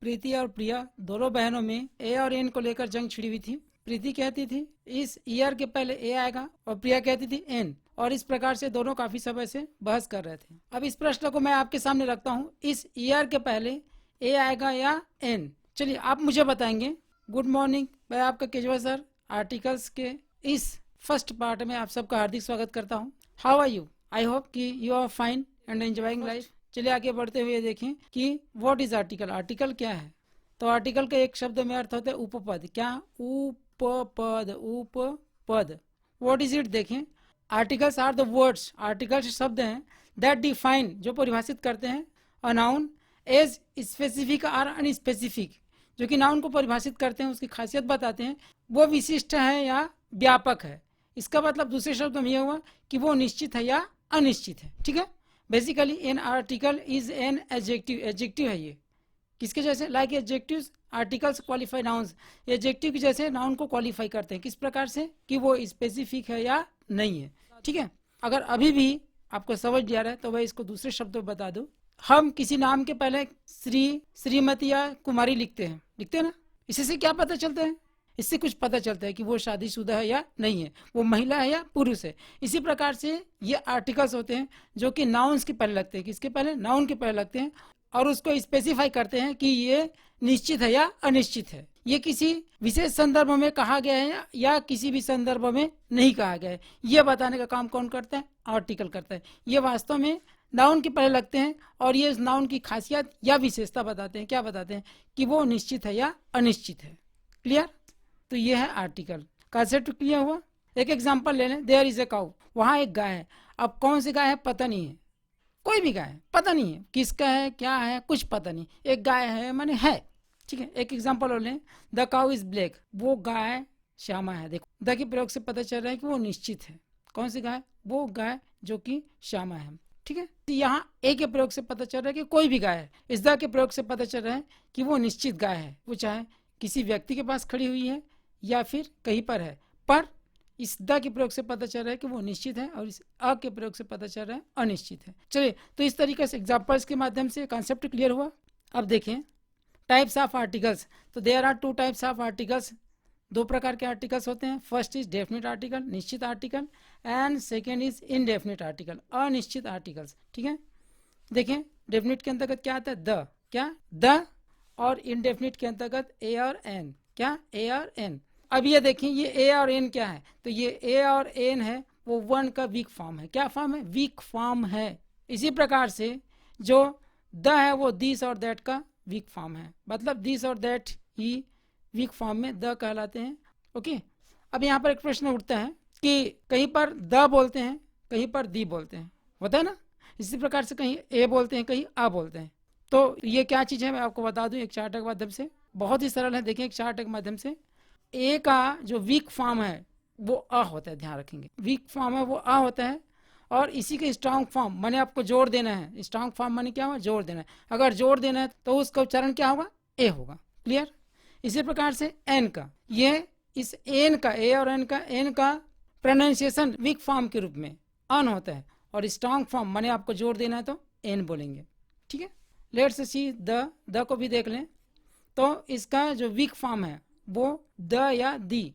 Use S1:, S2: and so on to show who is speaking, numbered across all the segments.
S1: प्रीति और प्रिया दोनों बहनों में ए और एन को लेकर जंग छिड़ी हुई थी। प्रीति कहती थी इस ईयर के पहले ए आएगा और प्रिया कहती थी एन, और इस प्रकार से दोनों काफी समय से बहस कर रहे थे। अब इस प्रश्न को मैं आपके सामने रखता हूँ, इस ईयर के पहले ए आएगा या एन। चलिए आप मुझे बताएंगे। गुड मॉर्निंग, मैं आपका केजवा सर आर्टिकल्स के इस फर्स्ट पार्ट में आप सबका हार्दिक स्वागत करता हूँ। How are you? I hope कि you are fine and enjoying life. चलिए आगे बढ़ते हुए देखें कि व्हाट इज आर्टिकल। आर्टिकल क्या है? तो आर्टिकल का एक शब्द में अर्थ होता है उपपद। क्या? उपपद, उपपद। What is it? देखें, articles are the words, articles शब्द हैं दैट डिफाइन, जो परिभाषित करते हैं अ नाउन एज स्पेसिफिक और अनस्पेसिफिक, जो कि नाउन को परिभाषित करते हैं, उसकी खासियत बताते हैं, वो विशिष्ट है या व्यापक है। इसका मतलब दूसरे शब्द में यह हुआ कि वो निश्चित है या अनिश्चित है। ठीक है, basically an article is an adjective. Adjective है ये, किसके जैसे? Like adjectives articles qualify nouns. Adjective के जैसे नाउन को क्वालिफाई करते हैं, किस प्रकार से? कि वो स्पेसिफिक है या नहीं है। ठीक है, अगर अभी भी आपको समझ नहीं आ रहा है तो मैं इसको दूसरे शब्दों में बता दूं। हम किसी नाम के पहले श्री, श्रीमती या कुमारी लिखते हैं ना। इसी से क्या पता चलता है? इससे कुछ पता चलता है कि वो शादीशुदा है या नहीं है, वो महिला है या पुरुष है। इसी प्रकार से ये आर्टिकल्स होते हैं जो कि नाउन्स के पहले लगते हैं। किसके पहले? नाउन के पहले लगते हैं, और उसको स्पेसिफाई करते हैं कि ये निश्चित है या अनिश्चित है, ये किसी विशेष संदर्भ में कहा गया है या किसी भी संदर्भ में नहीं कहा गया है। ये बताने का काम कौन करता है? आर्टिकल करता है। ये वास्तव में नाउन के पहले लगते हैं और ये नाउन की खासियत या विशेषता बताते हैं। क्या बताते हैं? कि वो निश्चित है या अनिश्चित है। क्लियर? तो ये है आर्टिकल। कंसेप्ट क्लियर हुआ? एक एग्जांपल ले लें। देयर इज ए काउ, वहां एक गाय है। अब कौन सी गाय है पता नहीं है, कोई भी गाय है पता नहीं है, किसका है क्या है कुछ पता नहीं, एक गाय है माने है। ठीक है, एक एग्जांपल और लें। द काउ इज ब्लैक, वो गाय श्यामा है। देखो द के प्रयोग से पता चल रहा है कि वो निश्चित है। कौन सी गाय? वो गाय जो कि श्यामा है। ठीक है, यहाँ ए के प्रयोग से पता चल रहा है कि कोई भी गाय है। इस द के प्रयोग से पता चल रहा है कि वो निश्चित गाय है, वो चाहे किसी व्यक्ति के पास खड़ी हुई है या फिर कहीं पर है, पर इस द के प्रयोग से पता चल रहा है कि वो निश्चित है, और इस अ के प्रयोग से पता चल रहा है अनिश्चित है। चलिए, तो इस तरीके से एग्जांपल्स के माध्यम से कॉन्सेप्ट क्लियर हुआ। अब देखें टाइप्स ऑफ आर्टिकल्स। तो there are two types of articles, दो प्रकार के आर्टिकल्स होते हैं। फर्स्ट इज डेफिनेट आर्टिकल, निश्चित article, and second is indefinite article, अनिश्चित आर्टिकल्स। ठीक है, देखें डेफिनेट के अंतर्गत क्या आता है? द, क्या? द, और इनडेफिनेट के अंतर्गत ए और एन, क्या? ए और एन। अब ये देखें ये ए और एन क्या है? तो ये ए और एन है वो वन का वीक फॉर्म है। क्या फॉर्म है? वीक फॉर्म है। इसी प्रकार से जो द है वो दिस और दैट का वीक फॉर्म है, मतलब दिस और दैट ही वीक फॉर्म में द कहलाते हैं। ओके, अब यहाँ पर एक प्रश्न उठता है कि कहीं पर द बोलते हैं, कहीं पर दी बोलते हैं, होता है ना। इसी प्रकार से कहीं ए बोलते हैं, कहीं आ बोलते हैं। तो ये क्या चीज़ है मैं आपको बता दूं एक चार्ट के माध्यम से, बहुत ही सरल है। देखिए एक चार्ट के माध्यम से, ए का जो वीक फॉर्म है वो अ होता है, ध्यान रखेंगे। वीक फॉर्म है वो अ होता है, और इसी के स्ट्रांग फॉर्म माने आपको जोड़ देना है। स्ट्रांग फॉर्म माने क्या हुआ? जोड़ देना है। अगर जोड़ देना है तो उसका उच्चारण क्या होगा? ए होगा। क्लियर? इसी प्रकार से एन का, ये इस एन का, ए और एन का प्रोनाउंसिएशन वीक फॉर्म के रूप में अन होता है, और स्ट्रांग फॉर्म माने आपको जोड़ देना है तो एन बोलेंगे। ठीक है, लेट्स सी द को भी देख लें। तो इसका जो वीक फॉर्म है वो द या दी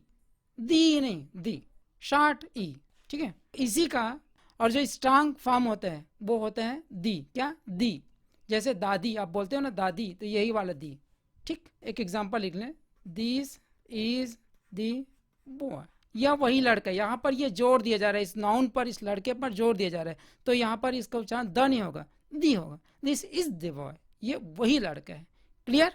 S1: नहीं, दी, शॉर्ट ई। ठीक है, इसी का और जो स्ट्रांग फॉर्म होता है वो होता है दी। क्या? दी। जैसे दादी आप बोलते हो ना, दादी, तो यही वाला दी। ठीक, एक एग्जांपल लिख लें। दिस इज दी बॉय, यह वही लड़का। यहाँ पर ये जोड़ दिया जा रहा है, इस नाउन पर, इस लड़के पर जोड़ दिया जा रहा है, तो यहाँ पर इसका उच्चारण द नहीं होगा, दी होगा। दिस इज द बॉय, ये वही लड़का है। क्लियर?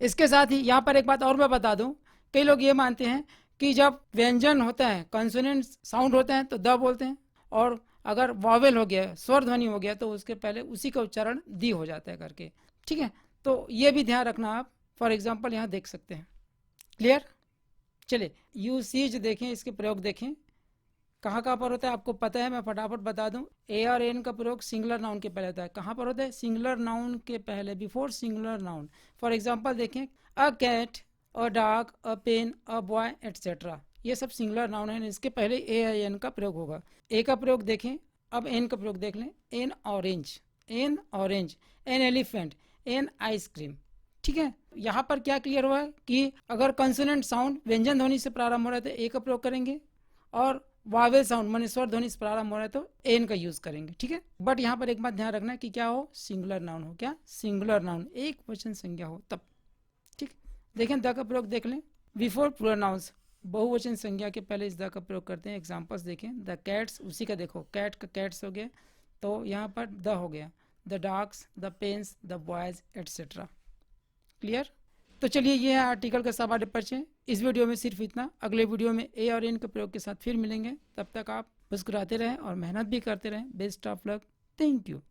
S1: इसके साथ ही यहाँ पर एक बात और मैं बता दूं, कई लोग ये मानते हैं कि जब व्यंजन होता है, कॉन्सोनेंट साउंड होते हैं तो द बोलते हैं, और अगर वॉवेल हो गया, स्वर ध्वनि हो गया, तो उसके पहले उसी का उच्चारण दी हो जाता है करके। ठीक है, तो ये भी ध्यान रखना आप। फॉर एग्जाम्पल यहाँ देख सकते हैं। क्लियर? चलिए यूसेज देखें, इसके प्रयोग देखें कहाँ कहाँ पर होता है आपको पता है, मैं फटाफट बता दूं। ए और एन का प्रयोग सिंगुलर नाउन के पहले होता है। कहाँ पर होता है? सिंगुलर नाउन के पहले, before singular noun. For example देखें, a cat, a dog, a pen, a boy, etcetera, ये सब सिंगुलर नाउन है, इसके पहले ए या एन का प्रयोग होगा। ए का प्रयोग देखें, अब एन का प्रयोग देख लें। N orange, N orange, an elephant, an ice cream. ठीक है, यहाँ पर क्या क्लियर हुआ है कि अगर कंसोनेंट साउंड व्यंजन ध्वनि से प्रारंभ हो रहा है तो ए का प्रयोग करेंगे, और वावेल साउंड माने स्वर ध्वनि से प्रारंभ हो रहा है तो एन का यूज करेंगे। ठीक है, बट यहाँ पर एक बात ध्यान रखना कि क्या हो, सिंगुलर नाउन हो। क्या? सिंगुलर नाउन, एक वचन संज्ञा हो तब। ठीक, देखें द का प्रयोग देख लें। बिफोर प्लूरल नाउन्स, बहुवचन संज्ञा के पहले इस द का प्रयोग करते हैं। एग्जांपल्स देखें, द कैट्स, उसी का देखो, कैट का कैट्स हो गया तो यहाँ पर द हो गया, the dogs, the pens, the boys etcetera. Clear? तो चलिए ये है आर्टिकल का सामान्य परिचय। इस वीडियो में सिर्फ इतना। अगले वीडियो में ए और एन के प्रयोग के साथ फिर मिलेंगे। तब तक आप मुस्कुराते रहें और मेहनत भी करते रहें। Best of luck. Thank you.